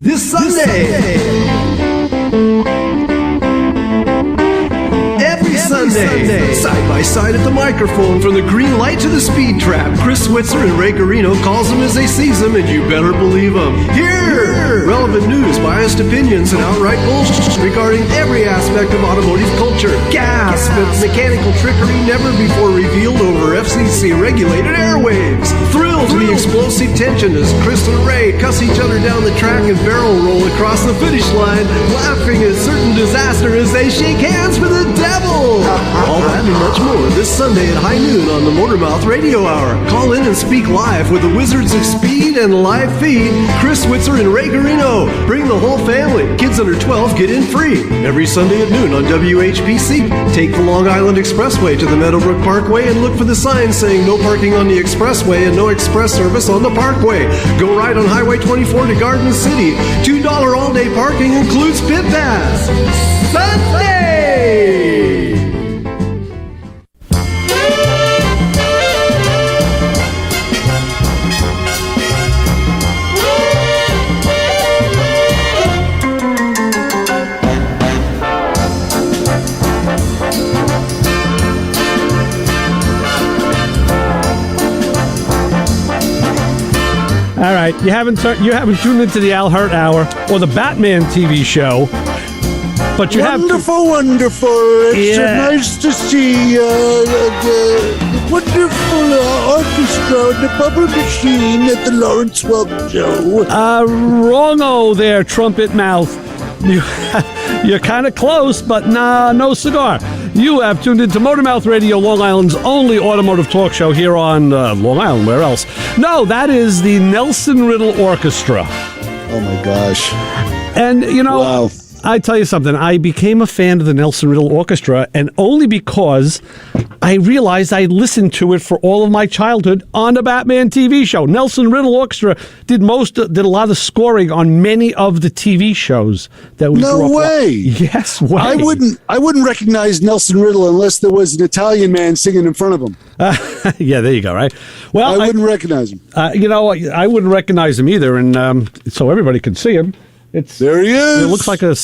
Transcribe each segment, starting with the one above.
This Sunday. Every Sunday. Side by side at the microphone, from the green light to the speed trap, Chris Switzer and Ray Carino calls them as they sees them, and you better believe them. Here! Relevant news, biased opinions, and outright bullshit regarding every aspect of automotive culture. Gasp at mechanical trickery never before revealed over FCC-regulated airwaves. Thrill to the explosive tension as Chris and Ray cuss each other down the track and barrel roll across the finish line, laughing at certain disaster as they shake hands with the devil. All that and much more this Sunday at high noon on the Motormouth Radio Hour. Call in and speak live with the Wizards of Speed and live feed, Chris Switzer and Ray Carino. Bring the whole family. Kids under 12 get in free. Every Sunday at noon on WHPC. Take the Long Island Expressway to the Meadowbrook Parkway and look for the sign saying no parking on the expressway and no express service on the parkway. Go right on Highway 24 to Garden City. $2 all-day parking includes pit pass. Sunday! All right, you haven't tuned into the Al Hurt Hour or the Batman TV show, but you wonderful. It's nice to see the wonderful orchestra and the bubble machine at the Lawrence Welk Show. Wrong-o there, trumpet mouth. You're kind of close, but nah, no cigar. You have tuned into Motormouth Radio, Long Island's only automotive talk show here on Long Island. Where else? No, that is the Nelson Riddle Orchestra. Oh, my gosh. And, wow. I tell you something. I became a fan of the Nelson Riddle Orchestra, and only because I realized I listened to it for all of my childhood on the Batman TV show. Nelson Riddle Orchestra did a lot of scoring on many of the TV shows that we grew up. No way. Yes, way. I wouldn't recognize Nelson Riddle unless there was an Italian man singing in front of him. Yeah, there you go. Right. Well, I wouldn't recognize him. I wouldn't recognize him either, and so everybody could see him. There he is. It looks like a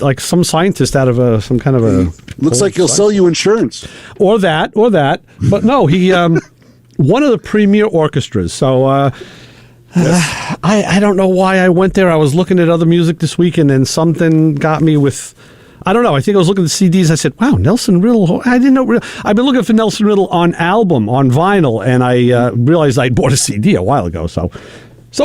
like some scientist out of some kind of a. Looks like he'll sell you insurance. Or that. But no, he one of the premier orchestras. So yes. I don't know why I went there. I was looking at other music this week, and then something got me with. I don't know. I think I was looking at the CDs. I said, "Wow, Nelson Riddle." I didn't know. I've been looking for Nelson Riddle on album, on vinyl, and I realized I'd bought a CD a while ago. So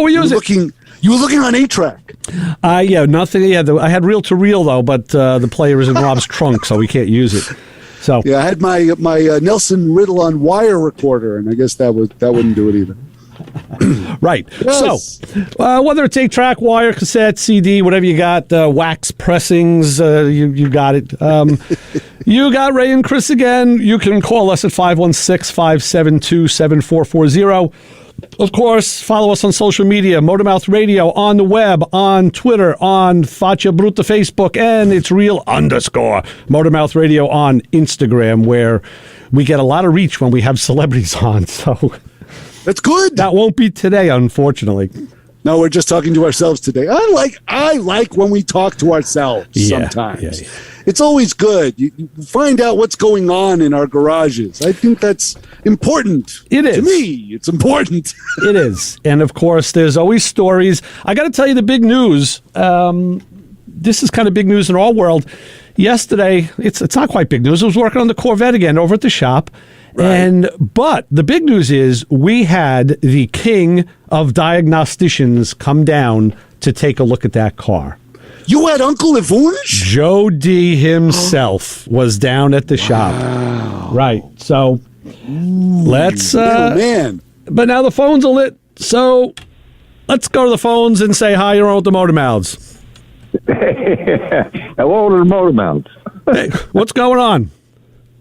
we use it. You were looking on 8-track. Yeah, nothing. Yeah, I had reel to reel though, but the player is in Rob's trunk, so we can't use it. So yeah, I had my Nelson Riddle on wire recorder, and I guess that wouldn't do it either. Right. Yes. So whether it's 8-track, wire, cassette, CD, whatever you got, wax pressings, you got it. You got Ray and Chris again. You can call us at 516-572-7440. Of course, follow us on social media, Motormouth Radio, on the web, on Twitter, on Faccia Bruta Facebook, and it's real _ Motormouth Radio on Instagram, where we get a lot of reach when we have celebrities on. So that's good. That won't be today, unfortunately. No, we're just talking to ourselves today. I like when we talk to ourselves sometimes. Yeah. It's always good. You find out what's going on in our garages. I think that's important. It is. To me, it's important. It is. And, of course, there's always stories. I got to tell you the big news. This is kind of big news in our world. Yesterday, it's not quite big news. I was working on the Corvette again over at the shop. Right. But the big news is we had the king of diagnosticians come down to take a look at that car. You had Uncle Yvonne? Joe D himself was down at the shop. Right. So let's man. But now the phones are lit, so let's go to the phones and say hi. You're on with the Motor Mouths. Hello to the Motor Mouths. Hey, what's going on?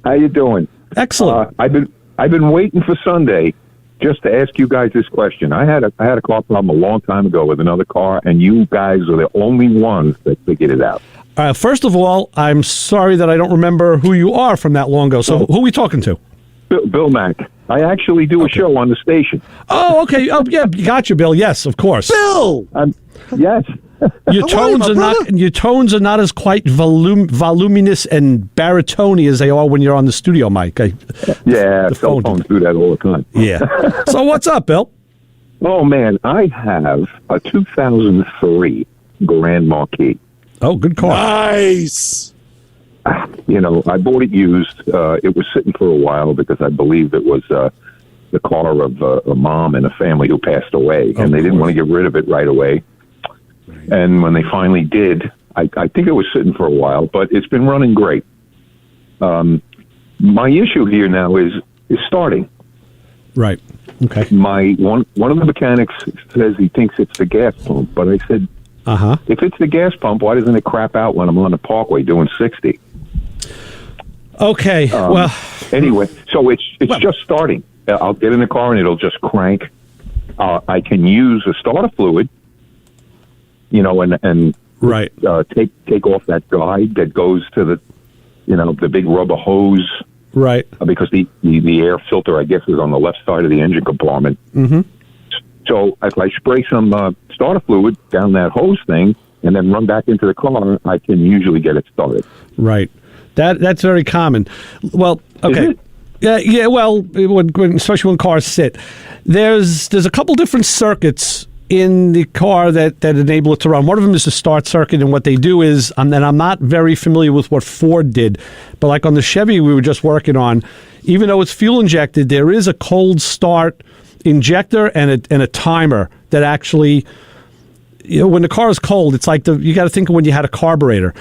How you doing? Excellent. I've been waiting for Sunday just to ask you guys this question. I had a car problem a long time ago with another car, and you guys are the only ones that figured it out. First of all, I'm sorry that I don't remember who you are from that long ago. So who are we talking to? Bill Mack. I actually do a show on the station. Oh, okay. Oh, yeah. Got you, Bill. Yes, of course. Bill! Yes. Your tones are not as quite voluminous and baritone as they are when you're on the studio mic. Cell phones do that all the time. Yeah. So what's up, Bill? Oh, man, I have a 2003 Grand Marquis. Oh, good car. Nice. You know, I bought it used. It was sitting for a while because I believe it was the car of a mom and a family who passed away, and they didn't want to get rid of it right away. Right. And when they finally did, I think it was sitting for a while, but it's been running great. My issue here now is starting. Right. Okay. One of the mechanics says he thinks it's the gas pump, but I said, if it's the gas pump, why doesn't it crap out when I'm on the parkway doing 60? Okay. Well, anyway, so it's just starting. I'll get in the car and it'll just crank. I can use a starter fluid, you know, and right. Take off that guide that goes to the big rubber hose. Right. Because the air filter, I guess, is on the left side of the engine compartment. Mm-hmm. So if I spray some starter fluid down that hose thing and then run back into the car, I can usually get it started. Right. That's very common. Well, okay. Yeah. Well, especially when cars sit, there's a couple different circuits in the car that enable it to run. One of them is the start circuit, and what they do is, and I'm not very familiar with what Ford did, but like on the Chevy we were just working on, even though it's fuel injected, there is a cold start injector and a timer that actually, you know, when the car is cold, it's like you got to think of when you had a carburetor.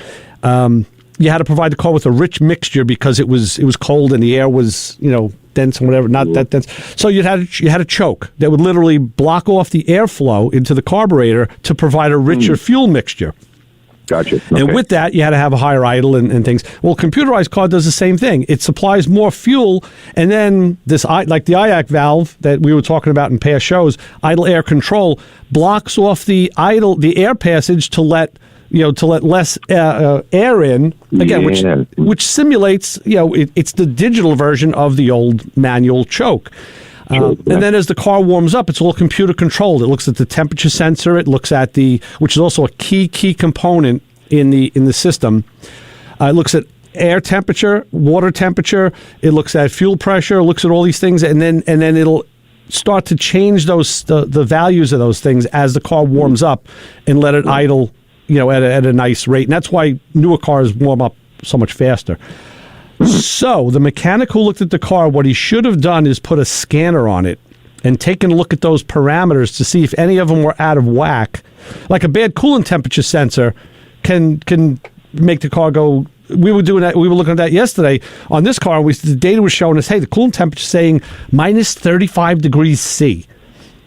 You had to provide the car with a rich mixture because it was cold and the air was, you know, dense and whatever, not that dense. So you had a choke that would literally block off the airflow into the carburetor to provide a richer fuel mixture. Gotcha. Okay. And with that, you had to have a higher idle and things. Well, computerized car does the same thing. It supplies more fuel, and then like the IAC valve that we were talking about in past shows, idle air control, blocks off the air passage to let less air in, again, which simulates, you know, it's the digital version of the old manual choke. And then as the car warms up, it's all computer controlled. It looks at the temperature sensor. It looks at which is also a key component in the system. It looks at air temperature, water temperature. It looks at fuel pressure. It looks at all these things, and then it'll start to change the values of those things as the car warms up and let it idle, you know, at a nice rate. And that's why newer cars warm up so much faster. So the mechanic who looked at the car, what he should have done is put a scanner on it and taken a look at those parameters to see if any of them were out of whack. Like a bad coolant temperature sensor can make the car go. We were looking at that yesterday on this car. The data was showing us, hey, the coolant temperature is saying minus 35 degrees C.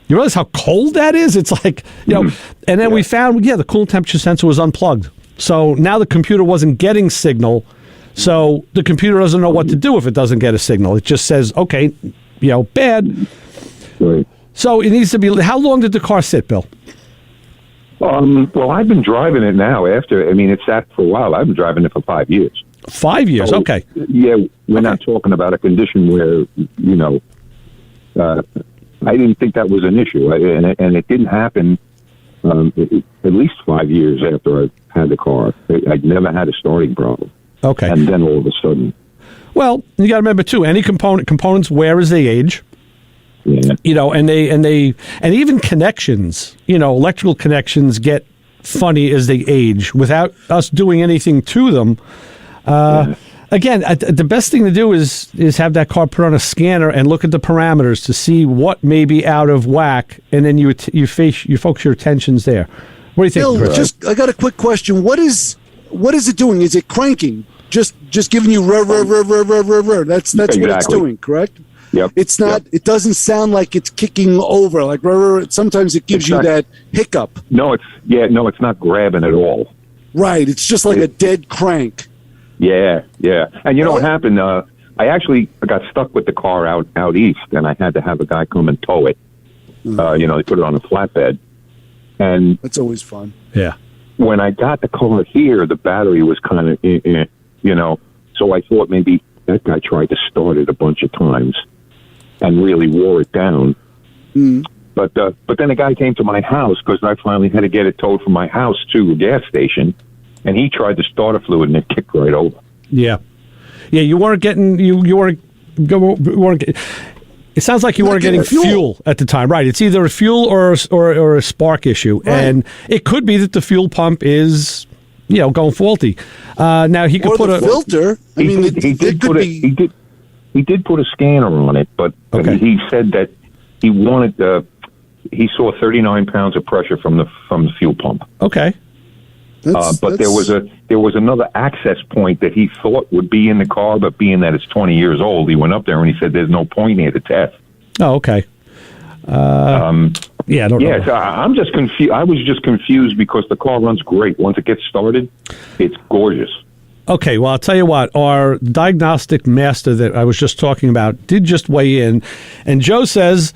You realize how cold that is? It's like, you know, and then we found, the coolant temperature sensor was unplugged. So now the computer wasn't getting signal. So the computer doesn't know what to do if it doesn't get a signal. It just says, okay, you know, bad. Right. So it needs to be, how long did the car sit, Bill? Well, I've been driving it now it sat for a while. I've been driving it for 5 years. 5 years, so, okay. Yeah, we're not talking about a condition where, you know, I didn't think that was an issue, and it didn't happen at least 5 years after I had the car. I'd never had a starting problem. Okay. And then all of a sudden. Well, you got to remember too, any components wear as they age. Yeah. You know, and even connections, you know, electrical connections get funny as they age without us doing anything to them. Again, the best thing to do is have that car put on a scanner and look at the parameters to see what may be out of whack, and then you focus your attentions there. What do you think, Bill, Chris? I got a quick question. What is it doing? Is it cranking? Just giving you rrr. That's exactly what it's doing, correct? Yep. It's not. Yep. It doesn't sound like it's kicking over. Like rrr. Sometimes it gives you that hiccup. No, it's not grabbing at all. Right. It's just like a dead crank. Yeah. And you know what happened? I actually got stuck with the car out east, and I had to have a guy come and tow it. You know, they put it on a flatbed, and that's always fun. Yeah. When I got the car here, the battery was kind of, you know, so I thought maybe that guy tried to start it a bunch of times and really wore it down. But then the guy came to my house because I finally had to get it towed from my house to a gas station, and he tried to start a fluid and it kicked right over. Yeah. You weren't getting it sounds like you weren't getting fuel at the time, right? It's either a fuel or a spark issue, right. And it could be that the fuel pump is going faulty. Now he could put a filter. He did put a scanner on it, but he said that he wanted he saw 39 pounds of pressure from the fuel pump. Okay. But there was another access point that he thought would be in the car, but being that it's 20 years old, he went up there and he said, "There's no point here to test." Oh, okay. I don't know. So I'm just confused. I was just confused because the car runs great. Once it gets started, it's gorgeous. Okay, well, I'll tell you what. Our diagnostic master that I was just talking about did just weigh in, and Joe says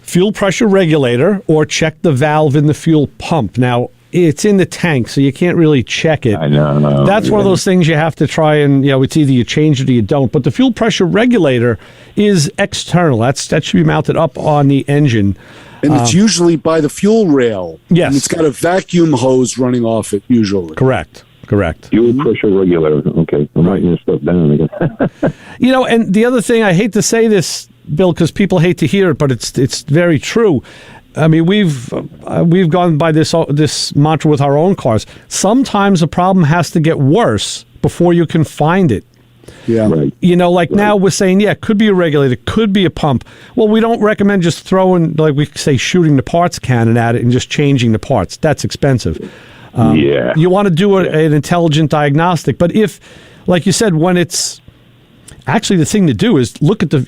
fuel pressure regulator or check the valve in the fuel pump. Now, it's in the tank, so you can't really check it. I know. That's one of those things you have to try and, it's either you change it or you don't. But the fuel pressure regulator is external. That should be mounted up on the engine. And it's usually by the fuel rail. Yes. And it's got a vacuum hose running off it, usually. Correct. Fuel pressure regulator. Okay, I'm writing this stuff down again. And the other thing, I hate to say this, Bill, because people hate to hear it, but it's very true. I mean, we've gone by this mantra with our own cars. Sometimes a problem has to get worse before you can find it. Yeah. Right. Now we're saying, it could be a regulator, could be a pump. Well, we don't recommend just throwing, like we say, shooting the parts cannon at it and just changing the parts. That's expensive. You want to do an intelligent diagnostic. But if, like you said, when it's actually the thing to do is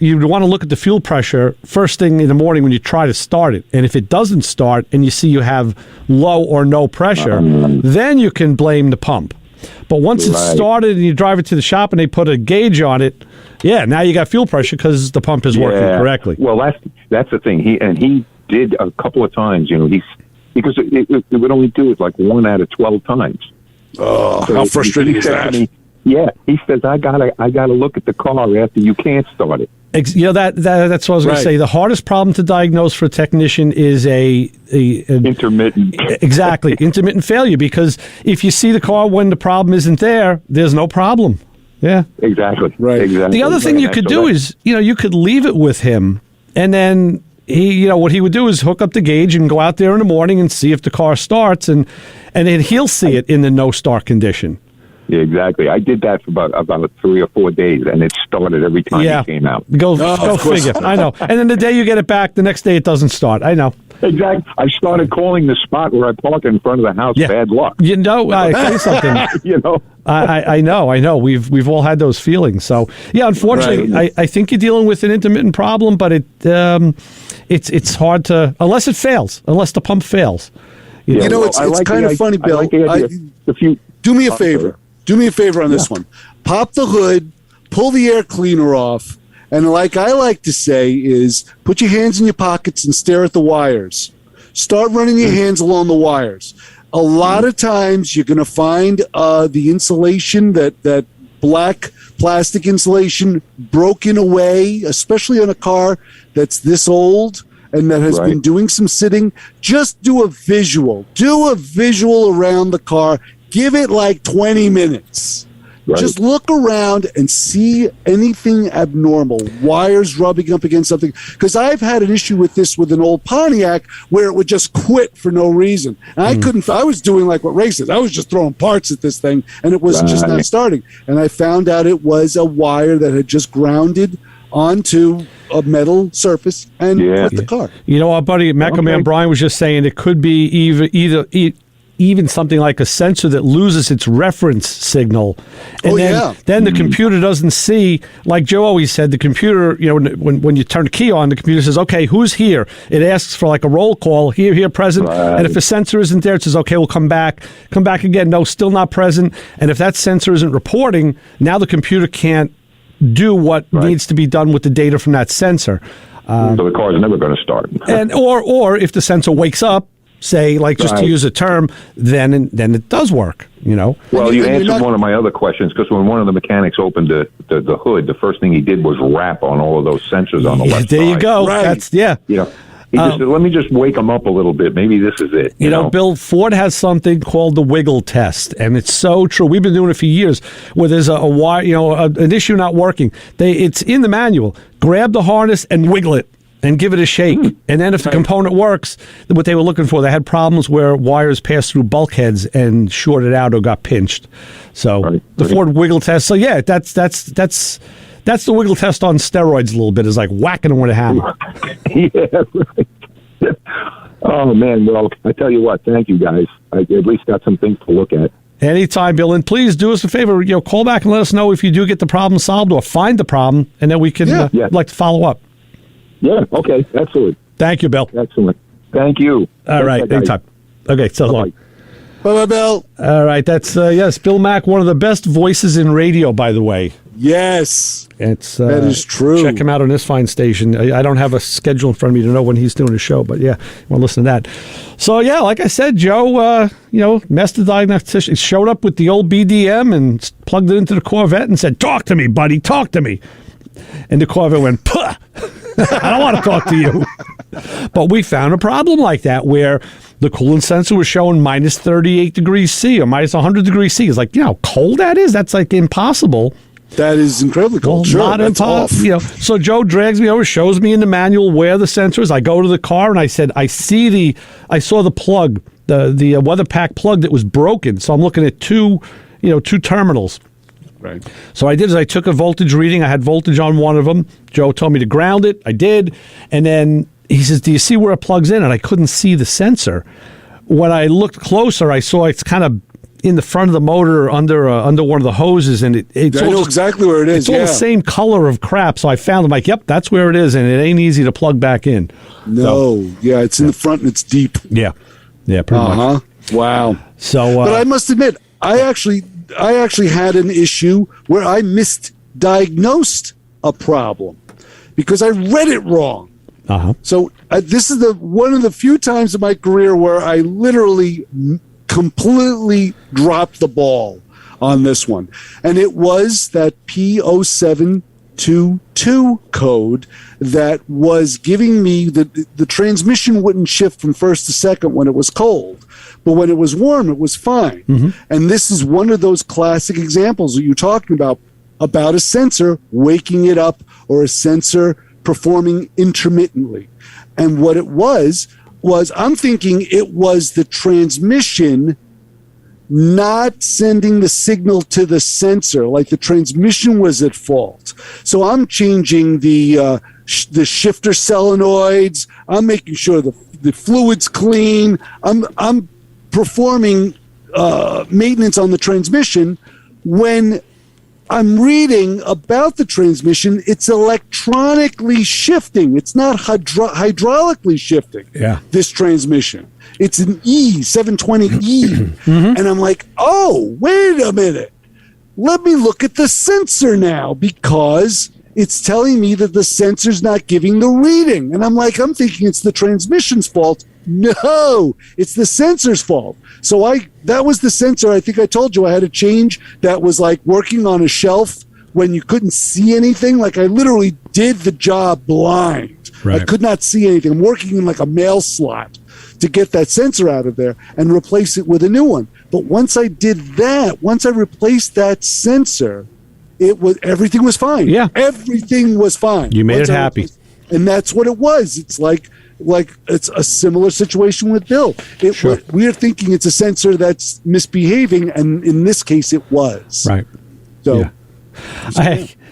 you want to look at the fuel pressure first thing in the morning when you try to start it. And if it doesn't start and you see you have low or no pressure, then you can blame the pump. But once it's started and you drive it to the shop and they put a gauge on it, now you got fuel pressure because the pump is working correctly. Well, that's the thing. He did a couple of times, because it would only do it like 1 out of 12 times. Oh, how frustrating is that? He says, I gotta look at the car after you can't start it. That's what I was going to say. The hardest problem to diagnose for a technician is an intermittent. Exactly, intermittent failure. Because if you see the car when the problem isn't there, there's no problem. Yeah, exactly. Right. Exactly. The other thing you could do is, you could leave it with him, and then he, what he would do is hook up the gauge and go out there in the morning and see if the car starts, and then he'll see it in the no start condition. Yeah, exactly. I did that for about 3 or 4 days, and it started every time it came out. Go figure. I know. And then the day you get it back, the next day it doesn't start. I know. Exactly. I started calling the spot where I park in front of the house bad luck. I tell you something. I know. We've all had those feelings. So unfortunately, right. I think you're dealing with an intermittent problem, but it's hard to unless the pump fails. It's kind of funny, Bill. Do me a favor. Do me a favor on this one. Pop the hood, pull the air cleaner off, and like I like to say is put your hands in your pockets and stare at the wires. Start running your hands along the wires. A lot of times you're going to find the insulation, that black plastic insulation broken away, especially on a car that's this old and that has been doing some sitting. Just do a visual. Do a visual around the car. Give it like 20 minutes. Right. Just look around and see anything abnormal, wires rubbing up against something. Because I've had an issue with this with an old Pontiac where it would just quit for no reason. And I was doing like what Ray said. I was just throwing parts at this thing and it was just not starting. And I found out it was a wire that had just grounded onto a metal surface and hit the car. Our buddy Mecha Man Brian was just saying it could be even something like a sensor that loses its reference signal. And then the computer doesn't see, like Joe always said, the computer, when you turn the key on, the computer says, okay, who's here? It asks for like a roll call, here, present. Right. And if a sensor isn't there, it says, okay, we'll come back again. No, still not present. And if that sensor isn't reporting, now the computer can't do what needs to be done with the data from that sensor. So the car is never going to start. And or if the sensor wakes up, say, like just to use a term, then it does work, Well, you answered one of my other questions, because when one of the mechanics opened the hood, the first thing he did was wrap on all of those sensors on the left there side. You go. Right. That's He just said, let me just wake him up a little bit. Maybe this is it. You know, Bill, Ford has something called the wiggle test, and it's so true. We've been doing it for years, where there's an issue not working. It's in the manual. Grab the harness and wiggle it and give it a shake. And then if the component works, what they were looking for, they had problems where wires passed through bulkheads and shorted out or got pinched. So the Ford wiggle test. So yeah, that's the wiggle test on steroids a little bit. Is like whacking them with a hammer. Yeah, right. Oh, man. Well, I tell you what, thank you, guys. I at least got some things to look at. Anytime, Bill. And please do us a favor. Call back and let us know if you do get the problem solved or find the problem, and then we can like to follow up. Yeah, okay. Excellent. Thank you, Bill. Excellent. Thank you. All right. Anytime. Okay, so long. Bye-bye, Bill. All right. That's, yes, Bill Mack, one of the best voices in radio, by the way. Yes. That is true. Check him out on this fine station. I don't have a schedule in front of me to know when he's doing a show, but yeah, we'll listen to that. So yeah, like I said, Joe, messed the diagnostician, showed up with the old BDM and plugged it into the Corvette and said, "Talk to me, buddy, talk to me." And the Corvette went, "Puh, I don't want to talk to you." But we found a problem like that where the coolant sensor was showing minus 38 degrees C or minus 100 degrees C. It's like, how cold that is? That's like impossible. That is incredibly cold. Well, sure, not impossible. So Joe drags me over, shows me in the manual where the sensor is. I go to the car and I said, I saw the plug, the weather pack plug that was broken. So I'm looking at two terminals. Right. So I did is I took a voltage reading. I had voltage on one of them. Joe told me to ground it. I did. And then he says, "Do you see where it plugs in?" And I couldn't see the sensor. When I looked closer, I saw it's kind of in the front of the motor under one of the hoses, and I know exactly where it is. It's all the same color of crap. So I found, I'm like, yep, that's where it is, and it ain't easy to plug back in. It's in the front and it's deep. Yeah, pretty much. Wow. So, but I must admit, I actually had an issue where I misdiagnosed a problem because I read it wrong. So this is one of the few times in my career where I literally completely dropped the ball on this one. And it was that P0722 code that was giving me the transmission wouldn't shift from first to second when it was cold. But when it was warm, it was fine. Mm-hmm. And this is one of those classic examples that you're talking about a sensor waking it up or a sensor performing intermittently. And what it was I'm thinking it was the transmission not sending the signal to the sensor, like the transmission was at fault. So I'm changing the shifter solenoids. I'm making sure the fluid's clean. I'm performing maintenance on the transmission. When I'm reading about the transmission, it's electronically shifting. It's not hydraulically shifting, this transmission. It's an E720E. Mm-hmm. And I'm like, oh, wait a minute. Let me look at the sensor now, because it's telling me that the sensor's not giving the reading. And I'm thinking it's the transmission's fault. No, it's the sensor's fault. So that was the sensor. I think I told you I had a change that was like working on a shelf when you couldn't see anything. Like I literally did the job blind. Right. I could not see anything. I'm working in like a mail slot to get that sensor out of there and replace it with a new one. But once I did that, once I replaced that sensor, everything was fine. Yeah. Everything was fine. You made it happy. And that's what it was. It's like it's a similar situation with Bill. We're thinking it's a sensor that's misbehaving, and in this case, it was. Right. So,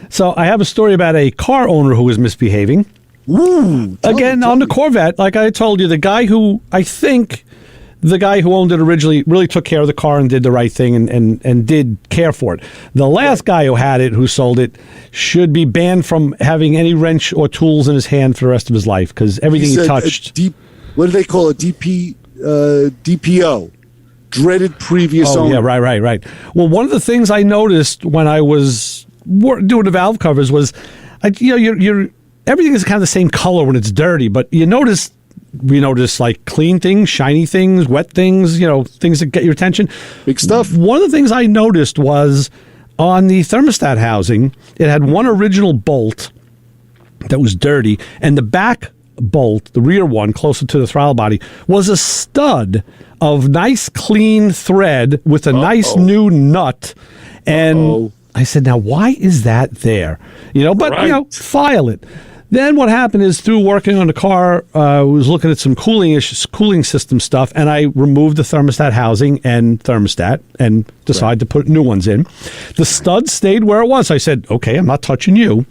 so I have a story about a car owner who was misbehaving. Ooh, on the Corvette, like I told you, the guy who owned it originally really took care of the car and did the right thing and did care for it. The last guy who had it, who sold it, should be banned from having any wrench or tools in his hand for the rest of his life, because everything he touched. What do they call it? DPO. Dreaded previous owner. Yeah, right. Well, one of the things I noticed when I was doing the valve covers was, everything is kind of the same color when it's dirty, but we notice like clean things, shiny things, wet things, things that get your attention. Big stuff. One of the things I noticed was on the thermostat housing, it had one original bolt that was dirty, and the back bolt, the rear one, closer to the throttle body, was a stud of nice, clean thread with a nice new nut. And I said, now, why is that there? File it. Then what happened is, through working on the car, I was looking at some cooling system stuff, and I removed the thermostat housing and thermostat and decided to put new ones in. The stud stayed where it was. I said, okay, I'm not touching you.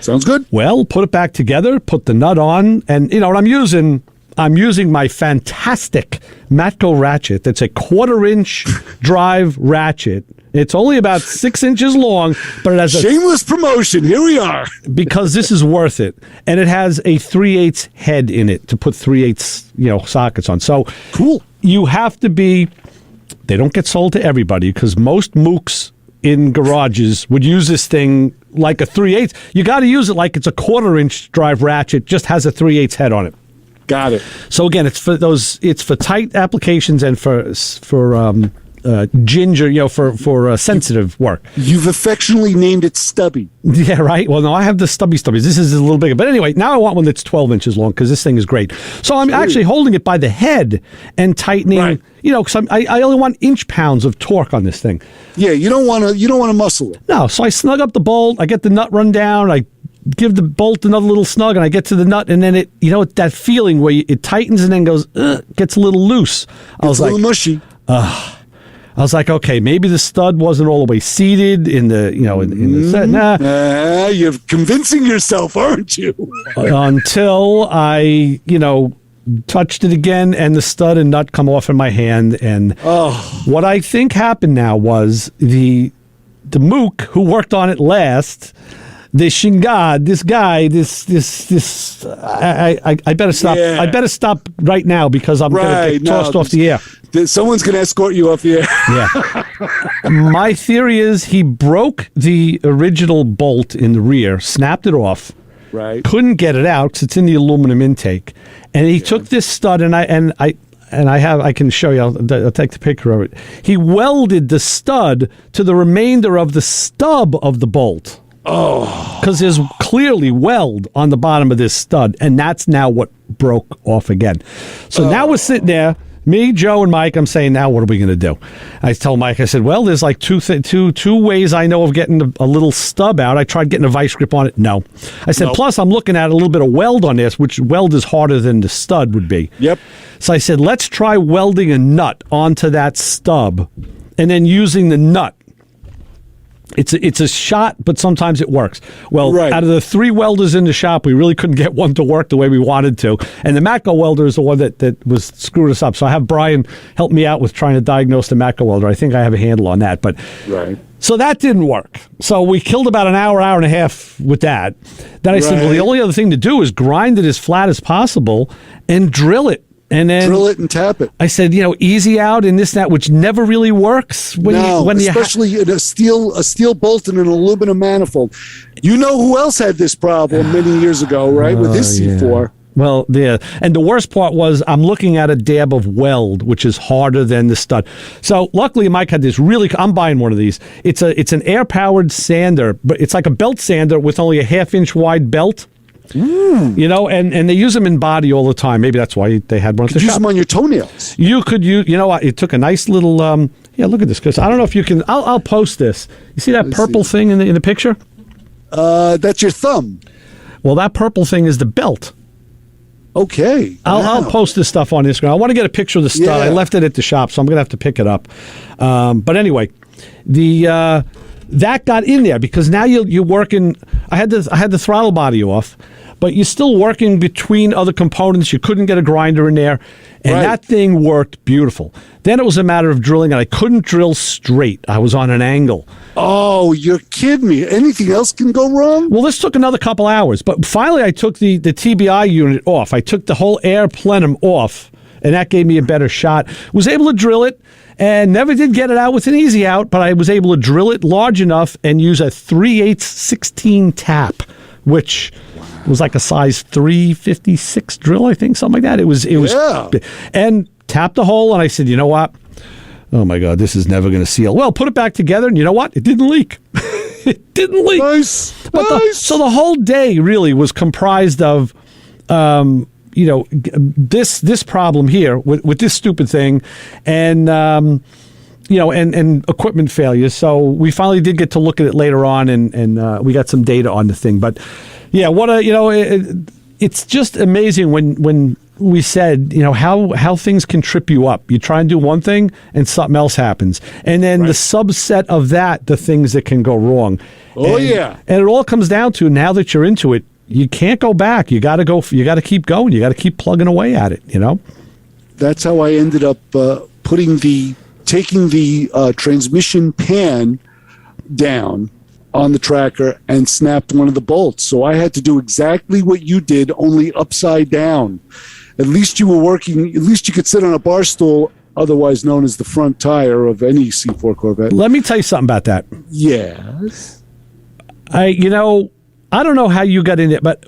Sounds good. Well, put it back together, put the nut on, and you know what I'm using? I'm using my fantastic Matco ratchet. That's a 1/4-inch drive ratchet. It's only about 6 inches long, but it has a shameless promotion. Here we are. Because this is worth it, and it has a 3/8 head in it to put 3/8 sockets on. So cool. You have to be. They don't get sold to everybody because most mooks in garages would use this thing like a 3/8. You got to use it like it's a 1/4-inch drive ratchet. Just has a 3/8 head on it. Got it. So again, it's for those. It's for tight applications and for for sensitive work. You've affectionately named it Stubby. Yeah, right. Well, no, I have the stubbies. This is a little bigger. But anyway, now I want one that's 12 inches long because this thing is great. So I'm actually holding it by the head and tightening, because I only want inch-pounds of torque on this thing. Yeah, you don't want to muscle it. No, so I snug up the bolt. I get the nut run down. I give the bolt another little snug, and I get to the nut, and then it, that feeling where it tightens and then goes, gets a little loose. It's a little mushy. I was like, okay, maybe the stud wasn't all the way seated in the, in the set. Nah. You're convincing yourself, aren't you? Until I, touched it again, and the stud and nut come off in my hand. And what I think happened now was the mook who worked on it last, the Shingad, this guy, I better stop. Yeah. I better stop right now because I'm going to get tossed off the air. Someone's going to escort you off the air. Yeah. My theory is he broke the original bolt in the rear, snapped it off. Right. Couldn't get it out because it's in the aluminum intake, and he took this stud and I can show you. I'll take the picture of it. He welded the stud to the remainder of the stub of the bolt. Because there's clearly weld on the bottom of this stud, and that's now what broke off again. So now we're sitting there, me, Joe, and Mike. I'm saying, now what are we going to do? I told Mike, I said, well, there's like two ways I know of getting a little stub out. I tried getting a vice grip on it. No. I said, plus I'm looking at a little bit of weld on this, which weld is harder than the stud would be. Yep. So I said, let's try welding a nut onto that stub and then using the nut. It's a shot, but sometimes it works. Well, out of the 3 welders in the shop, we really couldn't get one to work the way we wanted to. And the Matco welder is the one that was screwed us up. So I have Brian help me out with trying to diagnose the Matco welder. I think I have a handle on that. But so that didn't work. So we killed about an hour and a half with that. Then I said, well, the only other thing to do is grind it as flat as possible and drill it. And then drill it and tap it. I said, easy out and this, that, which never really works. Especially in a steel bolt and an aluminum manifold. You know who else had this problem many years ago, right? With his C4. Yeah. Well, and the worst part was I'm looking at a dab of weld, which is harder than the stud. So luckily, Mike had this I'm buying one of these. It's an air-powered sander, but it's like a belt sander with only a 1/2-inch wide belt. And they use them in body all the time. Maybe that's why they had one at the shop. Use them on your toenails. You could use, it took a nice little, look at this, because I don't know if you can, I'll post this. You see that purple thing in the picture? That's your thumb. Well, that purple thing is the belt. Okay. I'll post this stuff on Instagram. I want to get a picture of the stud. Yeah. I left it at the shop, so I'm going to have to pick it up. But anyway, that got in there because now you're working. I had the throttle body off, but you're still working between other components. You couldn't get a grinder in there, and that thing worked beautiful. Then it was a matter of drilling, and I couldn't drill straight. I was on an angle. Oh, you're kidding me. Anything else can go wrong? Well, this took another couple hours, but finally I took the TBI unit off. I took the whole air plenum off, and that gave me a better shot. Was able to drill it, and never did get it out with an easy out, but I was able to drill it large enough and use a 3/8 16 tap, which was like a size 356 drill, I think, something like that. It was, and tapped the hole, and I said, you know what? Oh my God, this is never going to seal. Well, put it back together, and you know what? It didn't leak. It didn't leak. Nice. So the whole day really was comprised of this problem here with this stupid thing, and and equipment failures. So we finally did get to look at it later on, and we got some data on the thing. But yeah, it's just amazing when we said, how things can trip you up. You try and do one thing and something else happens. And then the subset of that, the things that can go wrong. Oh, and it all comes down to, now that you're into it, you can't go back. You got to keep going. You got to keep plugging away at it, That's how I ended up taking the transmission pan down on the tracker and snapped one of the bolts. So I had to do exactly what you did, only upside down. At least you could sit on a bar stool, otherwise known as the front tire of any C4 Corvette. Let me tell you something about that. Yes. I don't know how you got in it, but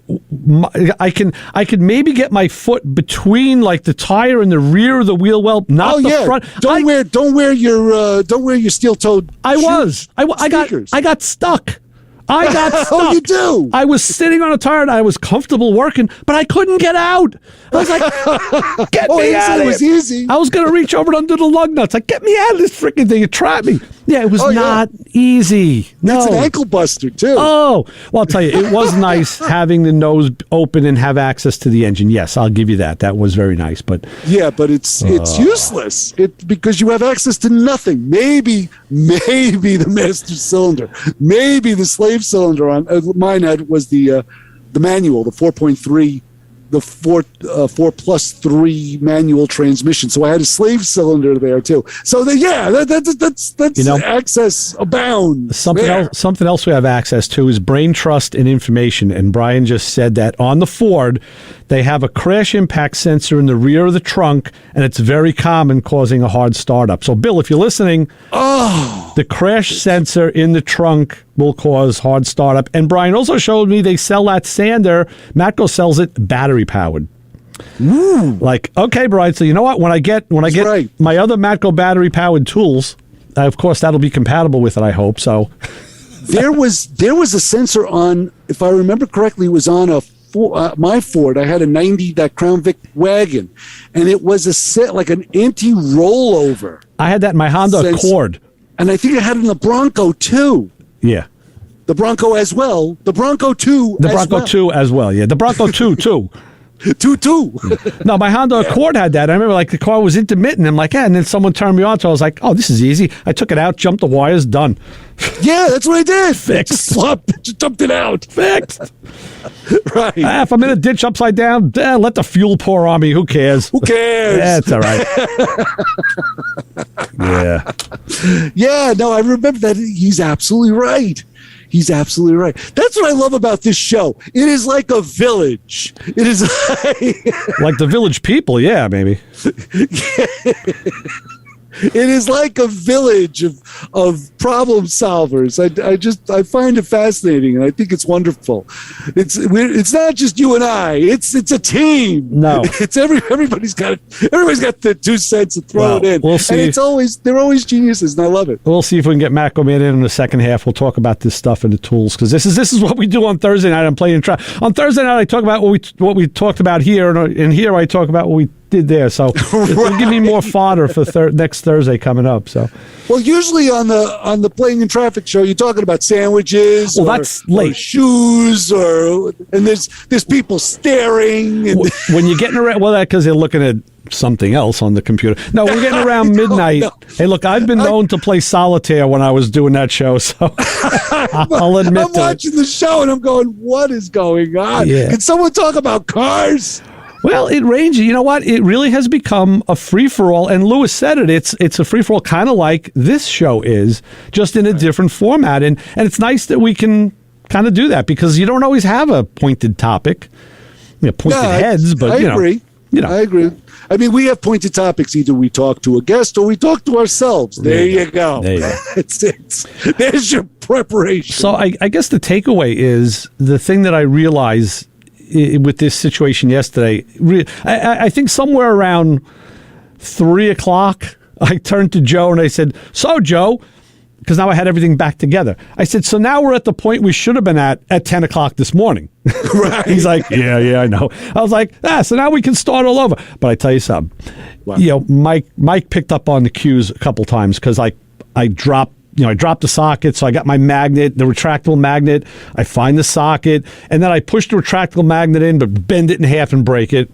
I could maybe get my foot between like the tire and the rear of the wheel well, not the front. Don't wear your steel-toed. I got stuck. I got stuck. Oh, you do? I was sitting on a tire and I was comfortable working, but I couldn't get out. I was like, get me out of here. It was easy. I was going to reach over under the lug nuts. Like, get me out of this freaking thing. It trapped me. Yeah, it was not easy. No. It's an ankle buster, too. Oh, well, I'll tell you, it was nice having the nose open and have access to the engine. Yes, I'll give you that. That was very nice. But yeah, but it's useless because you have access to nothing. Maybe the master cylinder, maybe the slave cylinder on mine was the manual, the 4.3. The 4+3 manual transmission, so I had a slave cylinder there too. So that's access abounds. Something else we have access to is brain trust and information. And Brian just said that on the Ford, they have a crash impact sensor in the rear of the trunk, and it's very common, causing a hard startup. So, Bill, if you're listening, the crash sensor in the trunk will cause hard startup. And Brian also showed me they sell that sander. Matco sells it battery powered. Like, okay, Brian. So you know what? When I get my other Matco battery powered tools, of course that'll be compatible with it. I hope so. There was a sensor on, if I remember correctly, it was on my Ford. I had a 90, that Crown Vic wagon, and it was like an anti-rollover. I had that in my Honda Accord. And I think I had it in the Bronco too. Yeah. The Bronco as well. The Bronco 2 The Bronco 2 as well, yeah. The Bronco 2 too. 2. No, my Honda Accord had that. I remember like the car was intermittent. I'm like, and then someone turned me on, so I was like, oh, this is easy. I took it out, jumped the wires, done. Yeah, that's what I did. Fixed. Just dumped it out. Fixed. Right. If I'm in a ditch upside down, let the fuel pour on me. Who cares? Who cares? Yeah, it's all right. Yeah. Yeah, no, I remember that. He's absolutely right. He's absolutely right. That's what I love about this show. It is like a village. It is like the Village People, yeah, maybe. It is like a village of problem solvers. I find it fascinating, and I think it's wonderful. It's not just you and I. It's a team. No, it's everybody's got the 2 cents to throw it in. We'll see. And they're always geniuses, and I love it. We'll see if we can get Mac Man in the second half. We'll talk about this stuff and the tools, because this is what we do on Thursday night. I'm playing track on Thursday night. I talk about what we talked about here, and here I talk about what we did there. So it'll give me more fodder for next Thursday coming up. So, well, usually on the Playing in Traffic show, you're talking about sandwiches, that's late. Or shoes, and there's people staring. And when you're getting around, well, that's because they're looking at something else on the computer. No, we're getting around midnight. No. Hey, look, I've been known to play solitaire when I was doing that show, so I'll admit I'm watching the show and I'm going, what is going on? Yeah. Can someone talk about cars? Well, it ranges. You know what? It really has become a free-for-all, and Lewis said it. It's a free-for-all, kind of like this show is, just in a different format. And it's nice that we can kind of do that, because you don't always have a pointed topic, pointed heads. But I agree. I agree. I mean, we have pointed topics. Either we talk to a guest or we talk to ourselves. There you go. There you go. There's your preparation. So I guess the takeaway is the thing that I realize with this situation yesterday. I think somewhere around 3:00, I turned to Joe and I said, "So, Joe, because now I had everything back together. I said, so now we're at the point we should have been at 10 o'clock this morning. Right. He's like, yeah, I know. I was like, so now we can start all over. But I tell you something, Mike picked up on the cues a couple times because I dropped the socket, so I got my magnet, the retractable magnet. I find the socket, and then I push the retractable magnet in, but bend it in half and break it.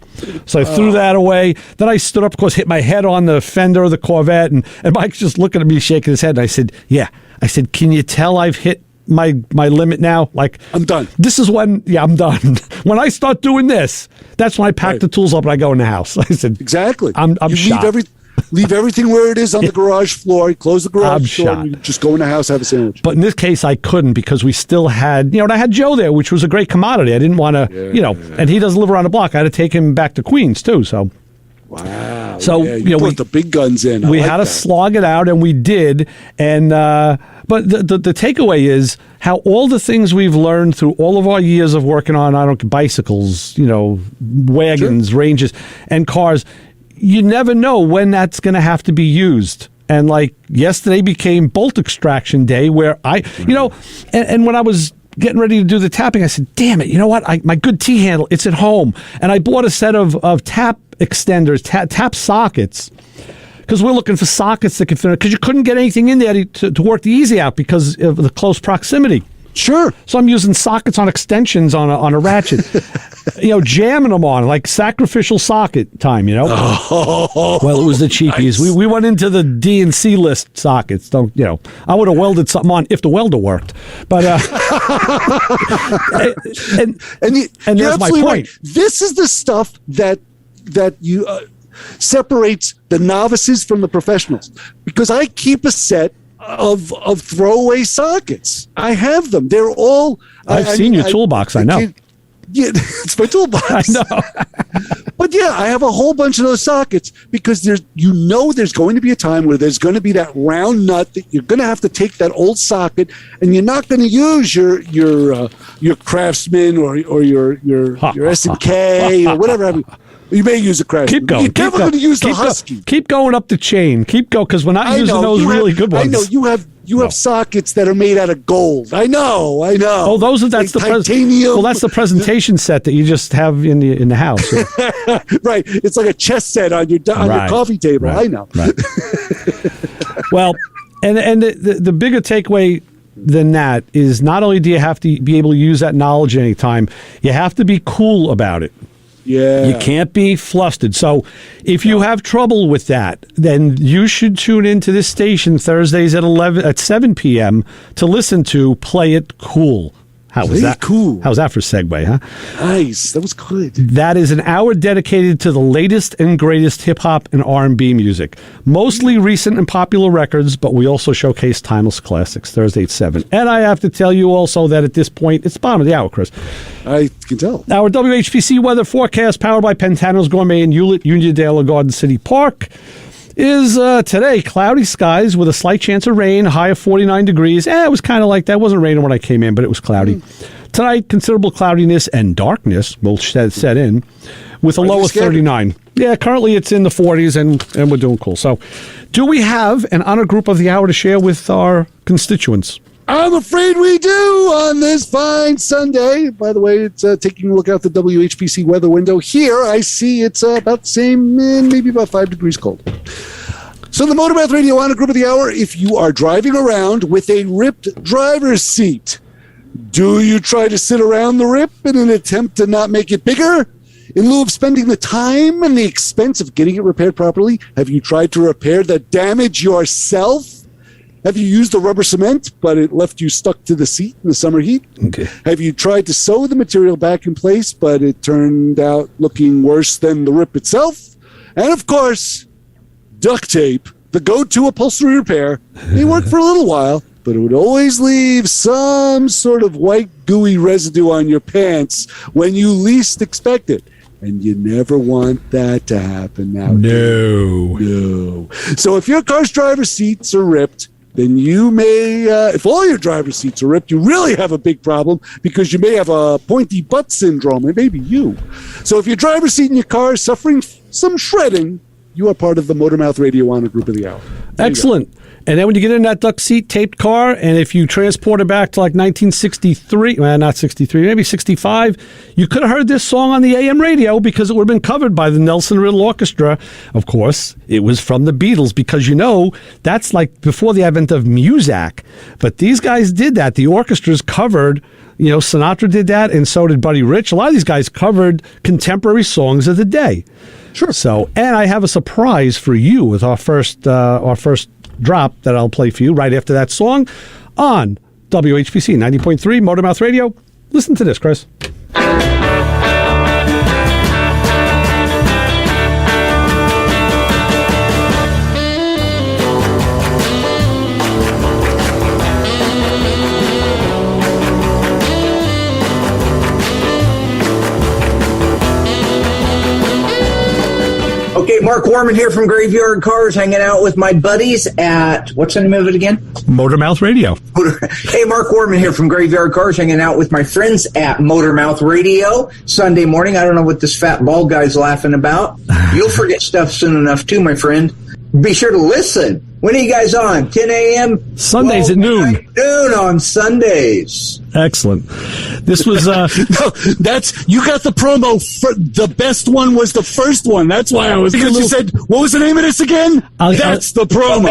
So I threw that away. Then I stood up, of course, hit my head on the fender of the Corvette, and Mike's just looking at me, shaking his head. And I said, yeah. I said, can you tell I've hit my limit now? Like, I'm done. This is when, I'm done. When I start doing this, that's when I pack the tools up and I go in the house. I said, exactly. I'm shot. Leave everything where it is on the garage floor. Close the garage door. And just go in the house, have a sandwich. But in this case, I couldn't because we still had, and I had Joe there, which was a great commodity. I didn't want to, and he doesn't live around the block. I had to take him back to Queens too. So, wow. So you put the big guns in. We had to slog it out, and we did. And but the takeaway is how all the things we've learned through all of our years of working on bicycles, wagons, ranges, and cars. You never know when that's going to have to be used. And like yesterday became bolt extraction day where and when I was getting ready to do the tapping, I said, damn it, you know what? My good T-handle, it's at home. And I bought a set of tap extenders, tap sockets, because we're looking for sockets that can fit, because you couldn't get anything in there to work the easy out because of the close proximity. Sure. So I'm using sockets on extensions on a ratchet, jamming them on like sacrificial socket time, Oh, well, it was the cheapies. Nice. We went into the D and C list sockets. I would have welded something on if the welder worked. But and that's my point. Right. This is the stuff that you separates the novices from the professionals, because I keep a set of throwaway sockets. I have them. They're all. I've seen your toolbox. I know. Yeah, it's my toolbox. I know. But yeah, I have a whole bunch of those sockets because there's going to be a time where there's going to be that round nut that you're going to have to take that old socket, and you're not going to use your Craftsman or your S&K or whatever. You may use a Craftsman. Keep going. You're never going to use the Husky. Keep going up the chain. Keep going, because we're not using those really good ones. I know you have sockets that are made out of gold. I know. Oh, that's the titanium. Well, that's the presentation set that you just have in the house. Right. It's like a chess set on your coffee table. Right. I know. Right. Well, and the bigger takeaway than that is not only do you have to be able to use that knowledge at any time, you have to be cool about it. Yeah. You can't be flustered. So if you have trouble with that, then you should tune into this station Thursdays at 7 p.m. to listen to Play It Cool. How was that? Cool. How's that for segue, huh? Nice. That was good. That is an hour dedicated to the latest and greatest hip-hop and R&B music. Mostly recent and popular records, but we also showcase timeless classics, Thursday at 7. And I have to tell you also that at this point, it's the bottom of the hour, Chris. I can tell. Our WHPC weather forecast, powered by Pantano's Gourmet in Hewlett, Uniondale, and Garden City Park, is today cloudy skies with a slight chance of rain, high of 49 degrees. It was kind of like that. It wasn't raining when I came in, but it was cloudy. Tonight, considerable cloudiness and darkness will set in with a low of 39. Yeah, currently it's in the 40s, and we're doing cool. So do we have an honor group of the hour to share with our constituents? I'm afraid we do on this fine Sunday. By the way, it's taking a look out the WHPC weather window. Here, I see it's about the same, maybe about 5 degrees cold. So the Motorbath Radio Honor Group of the Hour, if you are driving around with a ripped driver's seat, do you try to sit around the rip in an attempt to not make it bigger? In lieu of spending the time and the expense of getting it repaired properly, have you tried to repair the damage yourself? Have you used the rubber cement, but it left you stuck to the seat in the summer heat? Okay. Have you tried to sew the material back in place, but it turned out looking worse than the rip itself? And of course, duct tape, the go-to upholstery repair, may work for a little while, but it would always leave some sort of white gooey residue on your pants when you least expect it. And you never want that to happen now. No. So if your car's driver's seats are ripped, then you may, if all your driver's seats are ripped, you really have a big problem, because you may have a pointy butt syndrome. It may be you. So if your driver's seat in your car is suffering some shredding, you are part of the Motormouth Radio Honor Group of the Hour. Excellent. And then when you get in that duck seat taped car, and if you transport it back to like 1963, well, not 63, maybe 65, you could have heard this song on the AM radio because it would have been covered by the Nelson Riddle Orchestra. Of course, it was from the Beatles because, that's like before the advent of Muzak. But these guys did that. The orchestras covered, Sinatra did that, and so did Buddy Rich. A lot of these guys covered contemporary songs of the day. Sure. So, and I have a surprise for you with our first drop that I'll play for you right after that song on WHPC 90.3 Motormouth Radio. Listen to this, Chris. Okay, Mark Warman here from Graveyard Cars, hanging out with my buddies at, what's the name of it again? Motormouth Radio. Hey, Mark Warman here from Graveyard Cars, hanging out with my friends at Motormouth Radio. Sunday morning, I don't know what this fat bald guy's laughing about. You'll forget stuff soon enough too, my friend. Be sure to listen. When are you guys on? 10 a.m.? Sundays at noon. Noon on Sundays. Excellent. This was no, you got the promo. The best one was the first one. That's why I was because you said, what was the name of this again? That's the promo.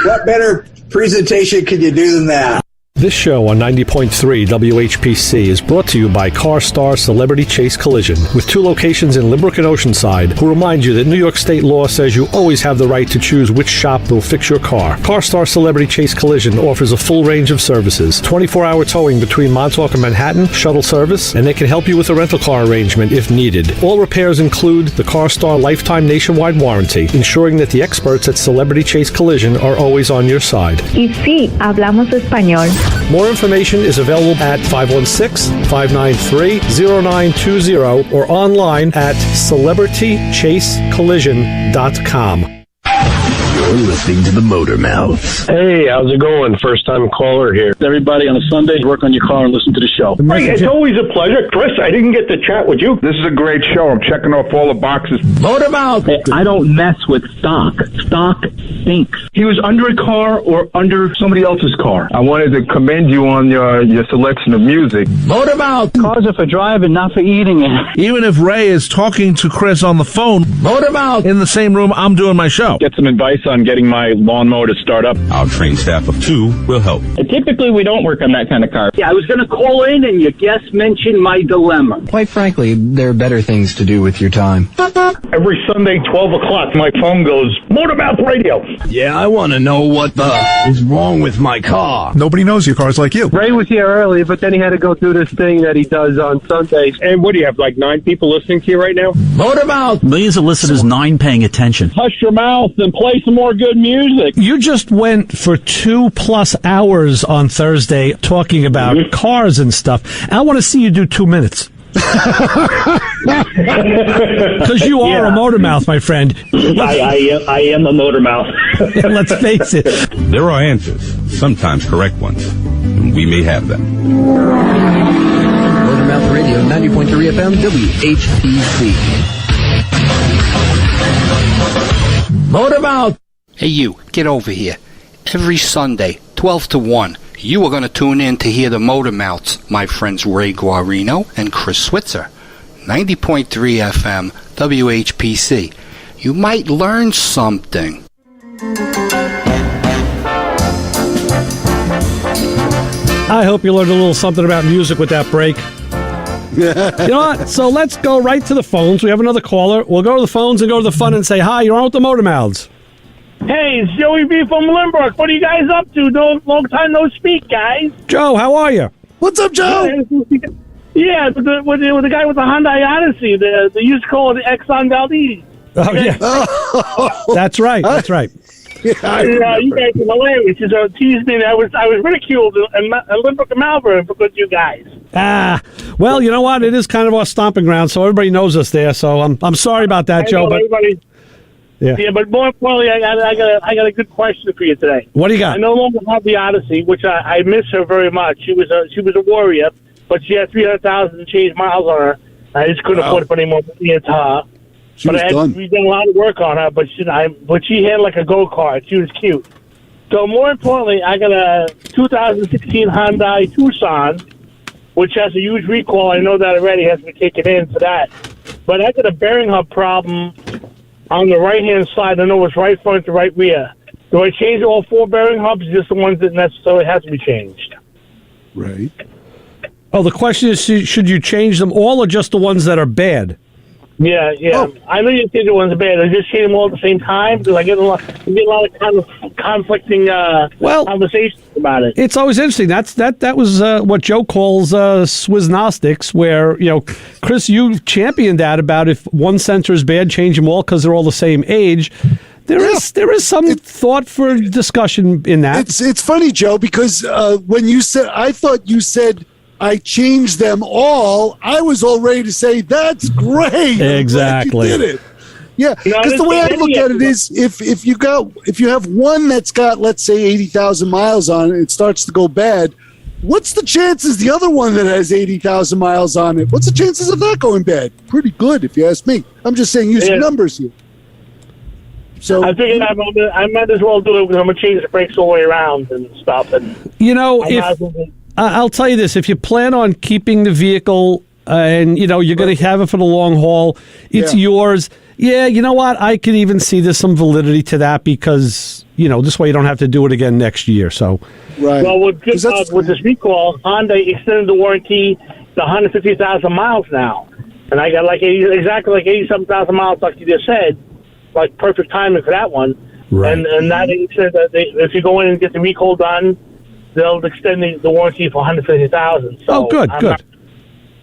What better presentation could you do than that? This show on 90.3 WHPC is brought to you by CarStar Celebrity Chase Collision, with 2 locations in Limerick and Oceanside, who remind you that New York state law says you always have the right to choose which shop will fix your car. CarStar Celebrity Chase Collision offers a full range of services, 24-hour towing between Montauk and Manhattan, shuttle service, and they can help you with a rental car arrangement if needed. All repairs include the CarStar Lifetime Nationwide Warranty, ensuring that the experts at Celebrity Chase Collision are always on your side. Y sí, hablamos español. More information is available at 516-593-0920 or online at celebritychasecollision.com. You're listening to the Motor Mouth. Hey, how's it going? First time caller here. Everybody on a Sunday, work on your car and listen to the show. Hey, it's always a pleasure. Chris, I didn't get to chat with you. This is a great show. I'm checking off all the boxes. Motor Mouth! Hey, I don't mess with stock. Stock stinks. He was under a car or under somebody else's car. I wanted to commend you on your selection of music. Motor Mouth! Cars are for driving, not for eating it. Even if Ray is talking to Chris on the phone, Motor Mouth! In the same room I'm doing my show. Get some advice on getting my lawnmower to start up. Our trained staff of 2 will help. Typically, we don't work on that kind of car. Yeah, I was going to call in and you just mentioned my dilemma. Quite frankly, there are better things to do with your time. Every Sunday, 12 o'clock, my phone goes, Motormouth Radio. Yeah, I want to know what is wrong with my car. Nobody knows your car's like you. Ray was here early, but then he had to go through this thing that he does on Sundays. And what do you have, like 9 people listening to you right now? Motormouth! Millions of listeners, 9 paying attention. Hush your mouth and play some more good music. You just went for 2+ hours on Thursday talking about cars and stuff. I want to see you do 2 minutes. Because you are a motor mouth, my friend. I am a motor mouth. Let's face it. There are answers, sometimes correct ones, and we may have them. Motormouth Radio, 90.3 FM, WHPC. Motormouth! Hey, you, get over here. Every Sunday, 12 to 1, you are going to tune in to hear the Motor Mouths, my friends Ray Guarino and Chris Switzer. 90.3 FM, WHPC. You might learn something. I hope you learned a little something about music with that break. You know what? So let's go right to the phones. We have another caller. We'll go to the phones and go to the fun and say, hi, you're on with the Motor Mouths. Hey, it's Joey B from Limbrook. What are you guys up to? Long time no speak, guys. Joe, how are you? What's up, Joe? Yeah, with the guy with the Hyundai Odyssey. They used to call it the Exxon Valdez. Oh, yeah. That's right. That's right. Yeah, you guys are hilarious. You teased me. I was ridiculed in Limbrook and Malvern because you guys. Well, you know what? It is kind of our stomping ground, so everybody knows us there. So I'm sorry about that, Joe. But everybody. Yeah, but more importantly, I got a good question for you today. What do you got? I no longer have the Odyssey, which I miss her very much. She was a warrior, but she had 300,000 and change miles on her. I just couldn't afford to put any more money into her. We done a lot of work on her, but she had like a go-kart. She was cute. So more importantly, I got a 2016 Hyundai Tucson, which has a huge recall. I know that already, has to be taken in for that. But I got a bearing hub problem on the right-hand side. I know it's right front to right rear. Do I change all 4 bearing hubs, or just the ones that necessarily have to be changed? Right. Oh, the question is, should you change them all or just the ones that are bad? Yeah. Oh. I know you think the ones are bad. I just change them all at the same time because I get a lot of conflicting conversations about it. It's always interesting. That was what Joe calls Swiznostics, where, Chris, you championed that about if one sensor is bad, change them all because they're all the same age. There is some thought for discussion in that. It's funny, Joe, because when you said, I thought you said, I changed them all, I was all ready to say, that's great. Exactly. You did it. Yeah, because the way I look at it is, if you have one that's got, let's say, 80,000 miles on it, it starts to go bad, what's the chances the other one that has 80,000 miles on it, what's the chances of that going bad? Pretty good, if you ask me. I'm just saying, use some numbers here. So I figured I might as well do it because I'm going to change the brakes all the way around and stuff. And I'll tell you this, if you plan on keeping the vehicle and, you're going to have it for the long haul, it's yours. Yeah, you know what? I could even see there's some validity to that because, this way you don't have to do it again next year. So, right. Well, with this recall, Honda extended the warranty to 150,000 miles now. And I got exactly 80-something miles like you just said, like perfect timing for that one. Right. And that said that if you go in and get the recall done, they'll extend the warranty for 150,000. So good.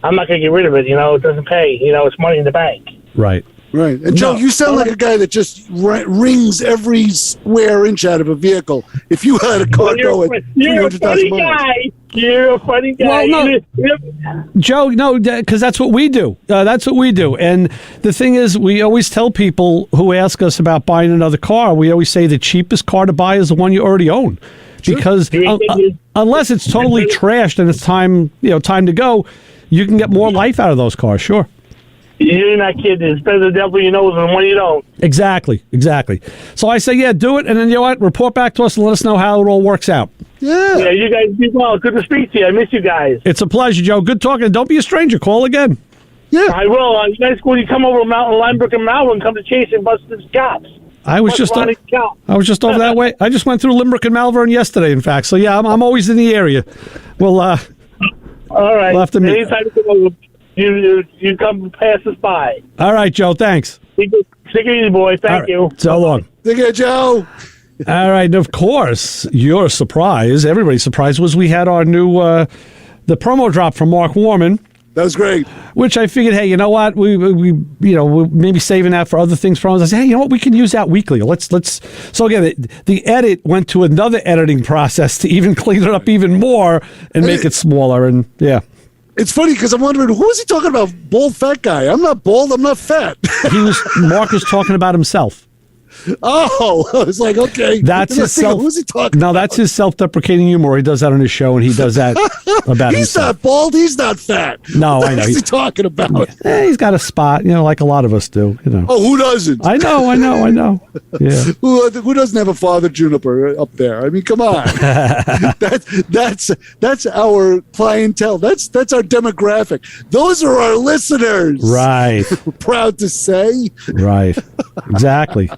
I'm not going to get rid of it. It doesn't pay. It's money in the bank. Right. Right. And Joe, you sound like a guy that just wrings every square inch out of a vehicle. If you had a car go at 300,000 miles. You're a funny guy. Well, no. Joe, no, because that's what we do. And the thing is, we always tell people who ask us about buying another car, we always say the cheapest car to buy is the one you already own. Sure. Because unless it's totally trashed and it's time to go, you can get more life out of those cars, sure. You're not kidding. It's better the devil you know than one you don't. Exactly. So I say, do it, and then you know what? Report back to us and let us know how it all works out. Yeah. Yeah, you guys do well. Good to speak to you. I miss you guys. It's a pleasure, Joe. Good talking. Don't be a stranger. Call again. Yeah. I will. You guys, when you come over to Linebrook and Malvern, come to Chase and bust the cops. I was just over that way. I just went through Limerick and Malvern yesterday, in fact. So, yeah, I'm always in the area. Well, all right. We'll have to meet. Anytime you come over, you come pass us by. All right, Joe. Thanks. Take it easy, boy. Thank you. So long. Take care, Joe. All right. And of course, your surprise, everybody's surprise, was we had our new the promo drop from Mark Warman. That was great. Which I figured, hey, you know what? We we're maybe saving that for other things. I said, hey, you know what? We can use that weekly. Let's. So again, the edit went to another editing process to even clean it up even more and make it smaller. And yeah. It's funny because I'm wondering, who is he talking about? Bald fat guy. I'm not bald. I'm not fat. Mark was talking about himself. Oh, I was like, okay. That's his self. Who's he talking? No, that's his self-deprecating humor. He does that on his show, and he does that about He's himself. Not bald. He's not fat. No, what I know. What's he talking about? He's got a spot, like a lot of us do. Oh, who doesn't? I know. Yeah. Who doesn't have a Father Juniper up there? I mean, come on. That's our clientele. That's our demographic. Those are our listeners. Right. We're proud to say. Right. Exactly.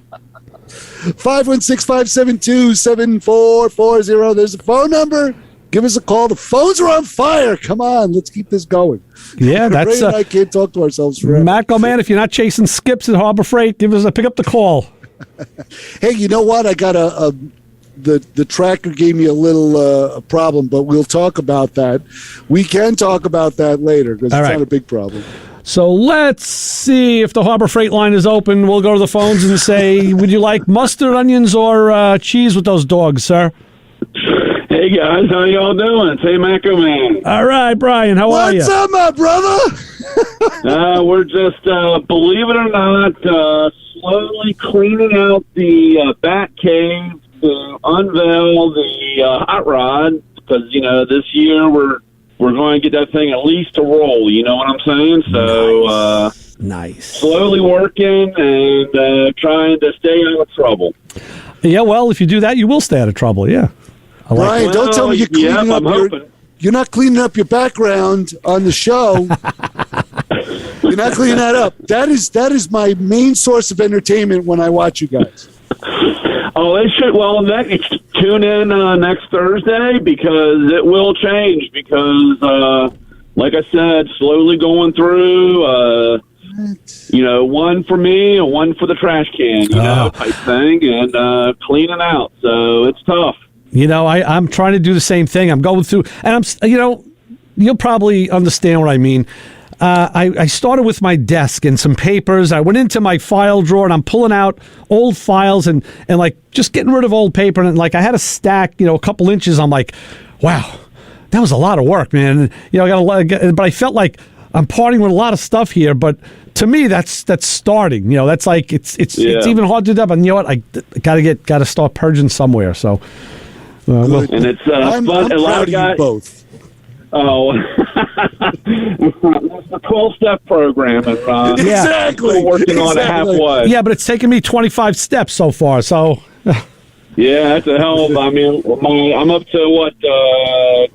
516-572-7440. There's a phone number. Give us a call. The phones are on fire. Come on, let's keep this going. Yeah, that's. Ray and I can't talk to ourselves forever. Matt, man, if you're not chasing skips at Harbor Freight, pick up the call. Hey, you know what? I got the tracker gave me a little problem, but we'll talk about that. We can talk about that later because it's not a big problem. So let's see if the Harbor Freight line is open. We'll go to the phones and say, would you like mustard, onions, or cheese with those dogs, sir? Hey, guys. How y'all doing? Say Maco Man. All right, Brian. How are you? What's up, my brother? We're just, believe it or not, slowly cleaning out the Bat Cave to unveil the hot rod because, this year we're we're going to get that thing at least to roll. You know what I'm saying? So nice. Slowly working and trying to stay out of trouble. Yeah, well, if you do that, you will stay out of trouble. Yeah. Brian, don't tell me you're cleaning up you're not cleaning up your background on the show. You're not cleaning that up. That is my main source of entertainment when I watch you guys. Oh, they should. Well, tune in next Thursday because it will change. Because, like I said, slowly going through. One for me and one for the trash can. Type thing, and cleaning out. So it's tough. I'm trying to do the same thing. I'm going through, and you'll probably understand what I mean. I started with my desk and some papers. I went into my file drawer and I'm pulling out old files and like just getting rid of old paper. And like I had a stack, a couple inches. I'm like, wow, that was a lot of work, man. But I felt like I'm parting with a lot of stuff here. But to me, that's starting. That's like it's even hard to do that. But you know what? I gotta start purging somewhere. So, and it's I'm fun. A lot of guys both. Oh, it's the 12-step program. And, exactly. Still working on it halfway. Yeah, but it's taken me 25 steps so far. So, yeah, that's a hell of. I mean, I'm up to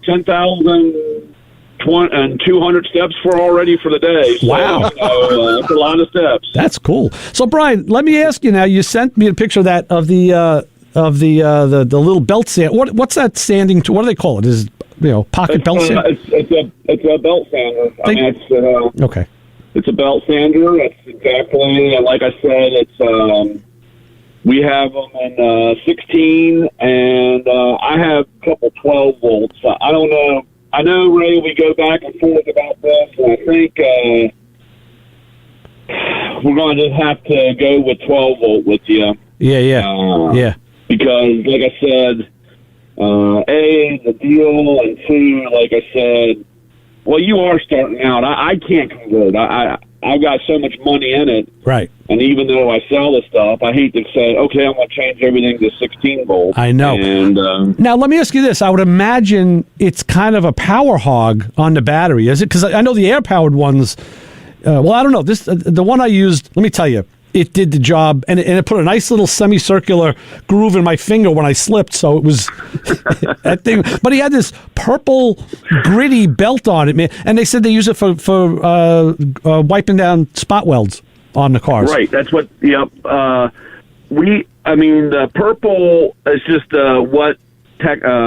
10,200 steps already for the day. So, wow, that's a lot of steps. That's cool. So, Brian, let me ask you now. You sent me a picture of that of the little belt sand. What's that sanding tool? What do they call it? Is pocket belt sander? It's a belt sander. Okay. It's a belt sander. It's exactly like I said. It's we have them in 16, and I have a couple 12 volts. I don't know. I know, Ray. We go back and forth about this, and I think we're going to just have to go with 12 volt with you. Yeah. Because, like I said, the deal, and two, like I said, well, you are starting out. I can't convert. I've got so much money in it. Right. And even though I sell the stuff, I hate to say, okay, I'm going to change everything to 16 volt. I know. And now, let me ask you this. I would imagine it's kind of a power hog on the battery, is it? Because I know the air-powered ones, I don't know. The one I used, let me tell you, it did the job, and it put a nice little semicircular groove in my finger when I slipped, so it was that thing. But he had this purple, gritty belt on it, man, and they said they use it for wiping down spot welds on the cars. Right, that's what, yep. The purple is just what I'm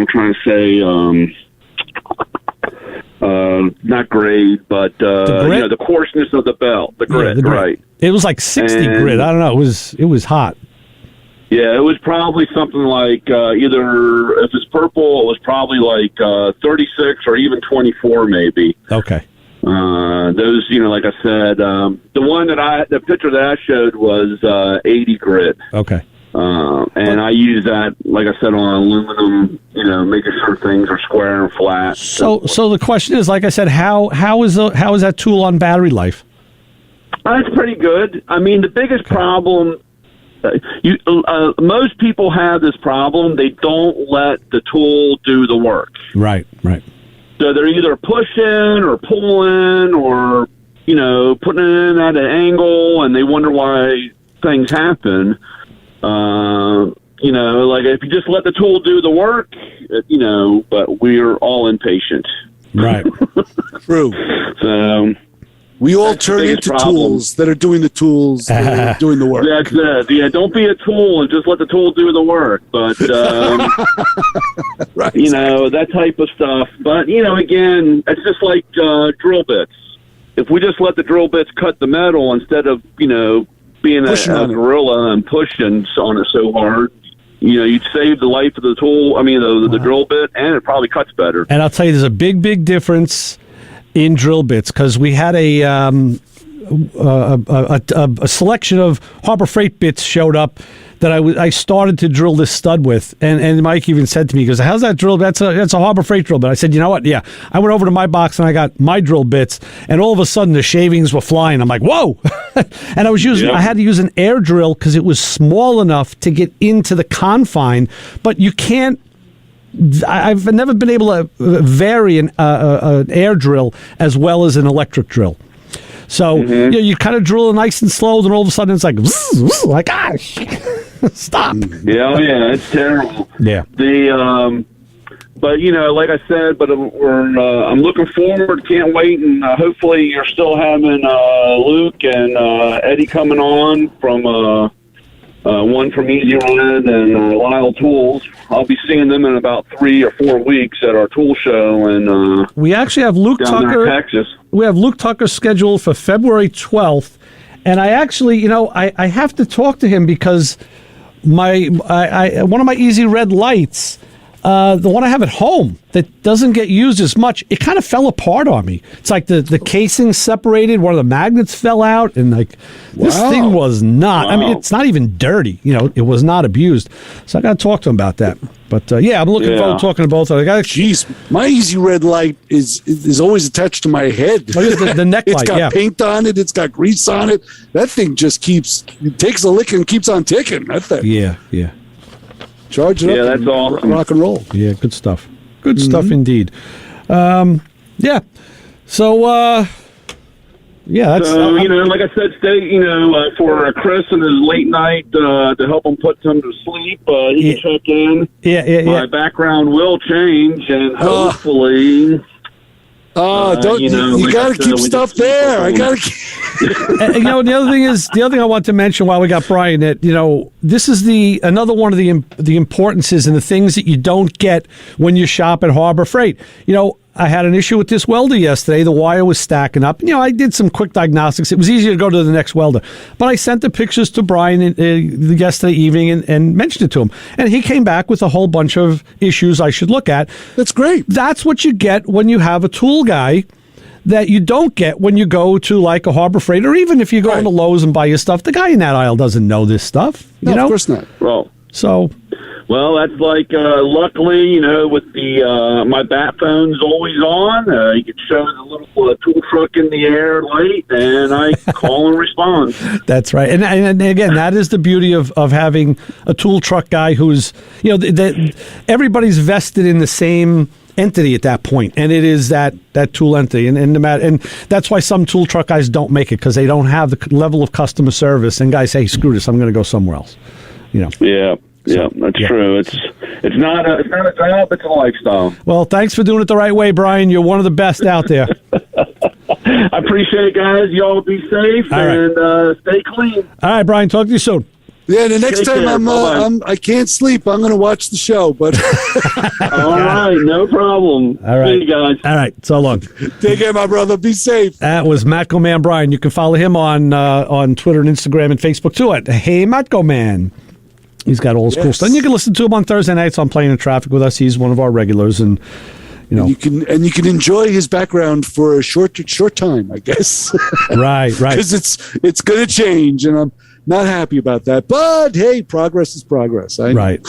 trying to say, not grade, but the coarseness of the belt, the grit, right? It was like 60 grit. I don't know. It was hot. Yeah, it was probably something like either if it's purple, it was probably like 36 or even 24, maybe. Okay. Those, like I said, the picture that I showed was 80 grit. Okay. And I use that, like I said, on aluminum, making sure things are square and flat. So the question is, like I said, how is that tool on battery life? It's pretty good. I mean, the biggest problem, most people have this problem. They don't let the tool do the work. Right. So they're either pushing or pulling or, putting it in at an angle, and they wonder why things happen. Like if you just let the tool do the work, but we're all impatient. Right. True. So we all turn into tools that are doing the tools that are doing the work. That's it. Yeah, don't be a tool and just let the tool do the work. But, right, that type of stuff. But, again, it's just like drill bits. If we just let the drill bits cut the metal instead of, being a gorilla and pushing on it so hard, you'd save the life of the tool. I mean, the drill bit, and it probably cuts better. And I'll tell you, there's a big difference in drill bits because we had a selection of Harbor Freight bits showed up that I started to drill this stud with, and Mike even said to me, he goes, "How's that drill? That's a Harbor Freight drill bit." I said, "You know what? Yeah." I went over to my box and I got my drill bits, and all of a sudden the shavings were flying. I'm like, "Whoa!" And I had to use an air drill because it was small enough to get into the confine, but you can't I've never been able to vary an air drill as well as an electric drill. So you kind of drill it nice and slow, then all of a sudden it's like, like, gosh, stop. Yeah, it's terrible. Yeah. But like I said, I'm looking forward. Can't wait, and hopefully you're still having Luke and Eddie coming on from one from Easy Red and Lyle Tools. I'll be seeing them in about 3 or 4 weeks at our tool show, and we actually have Luke Tucker. Texas. We have Luke Tucker scheduled for February 12th, and I actually, I have to talk to him because one of my Easy Red lights. The one I have at home that doesn't get used as much, it kind of fell apart on me. It's like the casing separated, one of the magnets fell out, and this thing was not, I mean, it's not even dirty. It was not abused. So I got to talk to him about that. But I'm looking forward to talking to both of them. Jeez, my Easy Red light is always attached to my head. The neck light, it's got paint on it. It's got grease on it. That thing just takes a lick and keeps on ticking. That thing. Yeah. Charge it up. Yeah, that's awesome. Rock and roll. Yeah, good stuff. Good stuff indeed. Yeah. So, that's... So, like I said, stay, for Chris and his late night to help him put him to sleep, he can check in. Yeah. My background will change, and hopefully... you got to keep stuff there. I got to. The other thing I want to mention while we got Brian, that this is another one of the importances and the things that you don't get when you shop at Harbor Freight. I had an issue with this welder yesterday. The wire was stacking up. I did some quick diagnostics. It was easier to go to the next welder. But I sent the pictures to Brian yesterday evening and mentioned it to him. And he came back with a whole bunch of issues I should look at. That's great. That's what you get when you have a tool guy that you don't get when you go to like a Harbor Freight, or even if you go into Lowe's and buy your stuff. The guy in that aisle doesn't know this stuff. No, of course not. Well, that's like, luckily, with the my bat phone's always on. You can show the little tool truck in the air light, and I call and respond. That's right. And again, that is the beauty of having a tool truck guy who's, everybody's vested in the same entity at that point, and it is that tool entity. And that's why some tool truck guys don't make it, because they don't have the level of customer service, and guys say, hey, screw this, I'm going to go somewhere else. Yeah, that's true. It's not a job, it's a lifestyle. Well, thanks for doing it the right way, Brian. You're one of the best out there. I appreciate it, guys. Y'all be safe and stay clean. All right, Brian. Talk to you soon. Yeah, the next time I can't sleep, I'm going to watch the show. But all right, no problem. All right, see you guys. All right, so long. Take care, my brother. Be safe. That was Matco Man Brian. You can follow him on Twitter and Instagram and Facebook too at Hey Matco Man. He's got all his cool stuff. And you can listen to him on Thursday nights on Playing in Traffic with us. He's one of our regulars, and you can enjoy his background for a short time, I guess. Right. Because it's going to change, and I'm not happy about that. But hey, progress is progress. Right.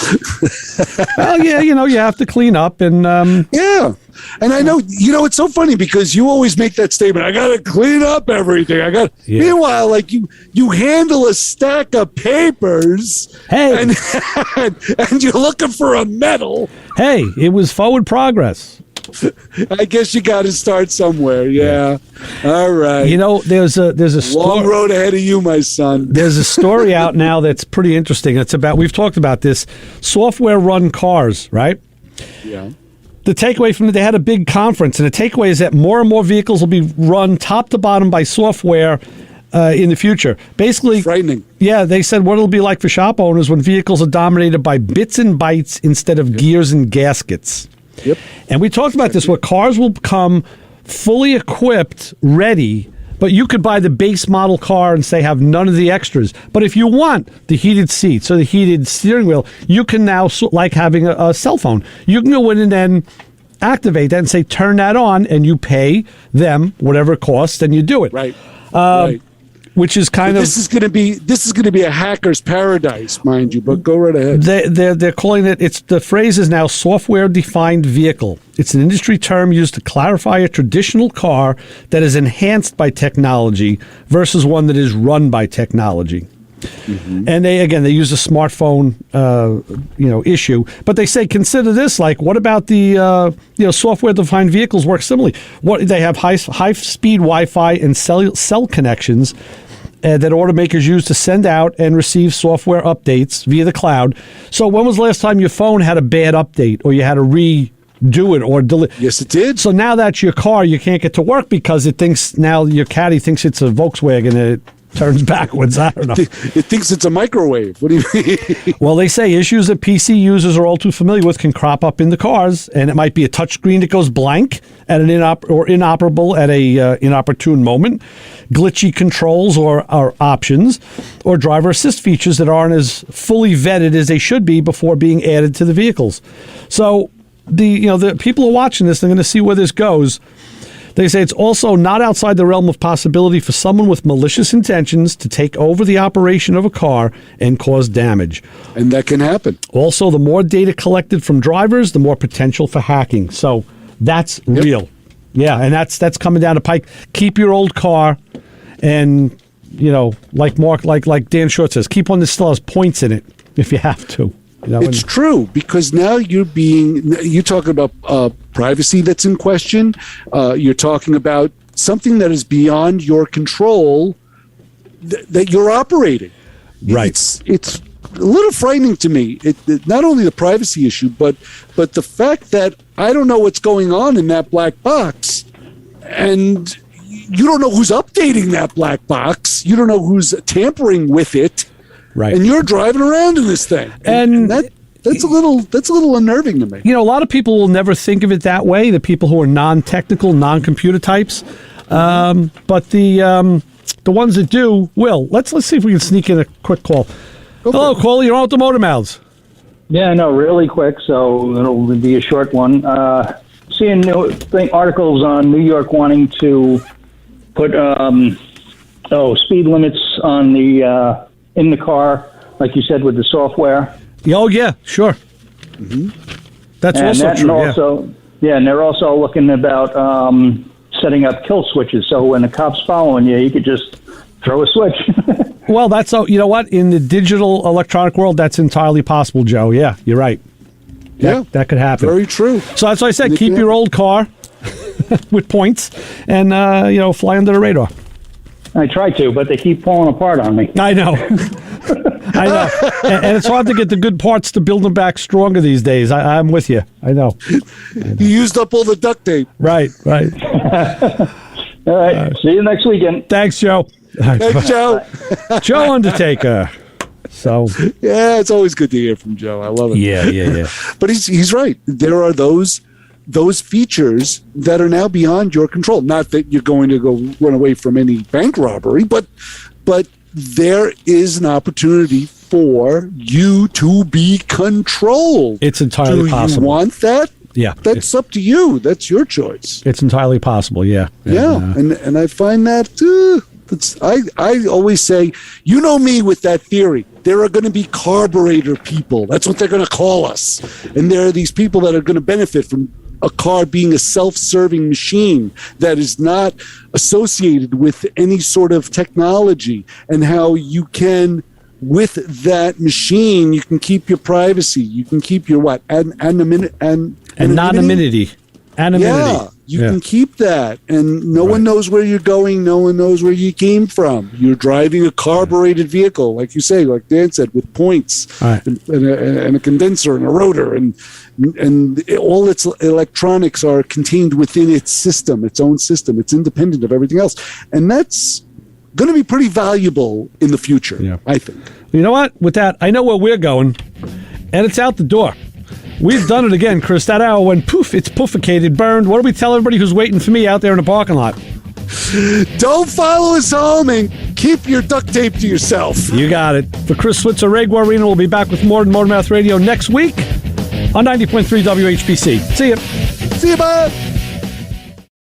Well, yeah, you have to clean up, and yeah. And I know, it's so funny because you always make that statement, I got to clean up everything. Meanwhile, like you handle a stack of papers and you're looking for a medal. Hey, it was forward progress. I guess you got to start somewhere. Yeah. All right. There's a long road ahead of you, my son. There's a story out now that's pretty interesting. It's about, we've talked about this, software run cars, right? Yeah. The takeaway from it, they had a big conference, and the takeaway is that more and more vehicles will be run top to bottom by software in the future. Basically, frightening. Yeah, they said what it'll be like for shop owners when vehicles are dominated by bits and bytes instead of gears and gaskets. Yep. And we talked about this, where cars will come fully equipped, ready, but you could buy the base model car and say have none of the extras. But if you want the heated seats or the heated steering wheel, you can now, like having a cell phone, you can go in and then activate that and say turn that on, and you pay them whatever it costs, and you do it. Right. Which is this is going to be a hacker's paradise, mind you. But go right ahead. They're calling it. The phrase is now software defined vehicle. It's an industry term used to clarify a traditional car that is enhanced by technology versus one that is run by technology. And they use a smartphone, issue. But they say, consider this, like, what about the, software-defined vehicles work similarly? They have high-speed Wi-Fi and cell connections that automakers use to send out and receive software updates via the cloud. So when was the last time your phone had a bad update or you had to redo it or delete? Yes, it did. So now that's your car, you can't get to work because it thinks now your caddy thinks it's a Volkswagen and it turns backwards. I don't know. It thinks it's a microwave. What do you mean? Well, they say issues that PC users are all too familiar with can crop up in the cars, and it might be a touchscreen that goes blank at an inoperable at a inopportune moment, glitchy controls or options, or driver assist features that aren't as fully vetted as they should be before being added to the vehicles. So the people who are watching this, they're going to see where this goes. They say it's also not outside the realm of possibility for someone with malicious intentions to take over the operation of a car and cause damage. And that can happen. Also, the more data collected from drivers, the more potential for hacking. So that's real. Yeah, and that's coming down the pike. Keep your old car, and like Dan Short says, keep one that still has points in it if you have to. It's true, because now you're talking about privacy that's in question. You're talking about something that is beyond your control that you're operating. Right. It's a little frightening to me. Not only the privacy issue, but the fact that I don't know what's going on in that black box, and you don't know who's updating that black box. You don't know who's tampering with it. Right. And you're driving around in this thing. And that's a little unnerving to me. A lot of people will never think of it that way, the people who are non-technical, non-computer types. But the ones that do will. Let's see if we can sneak in a quick call. Hello, caller. You're on with the Motor Mouths. Yeah, no, really quick, so it'll be a short one. Seeing articles on New York wanting to put speed limits on the in the car, like you said, with the software. Oh, yeah, sure. Mm-hmm. That's also true. And they're also looking about setting up kill switches, so when a cop's following you, you could just throw a switch. Well, that's you know what? In the digital electronic world, that's entirely possible, Joe. Yeah, you're right. That could happen. Very true. So that's why I said keep your old car with points and fly under the radar. I try to, but they keep falling apart on me. I know. I know. And it's hard to get the good parts to build them back stronger these days. I'm with you. I know. You used up all the duct tape. Right. All right. See you next weekend. Thanks, Joe. Thanks, Joe. Joe Undertaker. So yeah, it's always good to hear from Joe. I love it. Yeah. But he's right. There are those features that are now beyond your control. Not that you're going to go run away from any bank robbery, but there is an opportunity for you to be controlled. It's entirely possible. Do you want that? Yeah. That's up to you. That's your choice. It's entirely possible, yeah. And I find that I always say, you know me with that theory. There are going to be carburetor people. That's what they're going to call us. And there are these people that are going to benefit from a car being a self-serving machine that is not associated with any sort of technology, and how you can, with that machine, you can keep your privacy. You can keep your anonymity. Yeah, you can keep that, and no one knows where you're going. No one knows where you came from. You're driving a carbureted vehicle, like you say, like Dan said, with points and a condenser and a rotor, and all its electronics are contained within its own system. It's independent of everything else, and that's going to be pretty valuable in the future, I think. You know what? With that, I know where we're going, and it's out the door. We've done it again, Chris. That hour went poof, it's pooficated, burned. What do we tell everybody who's waiting for me out there in the parking lot? Don't follow us home and keep your duct tape to yourself. You got it. For Chris Switzer, Ray Guarino will be back with more Motor Mouth Radio next week on 90.3 WHPC. See ya. See you, bud.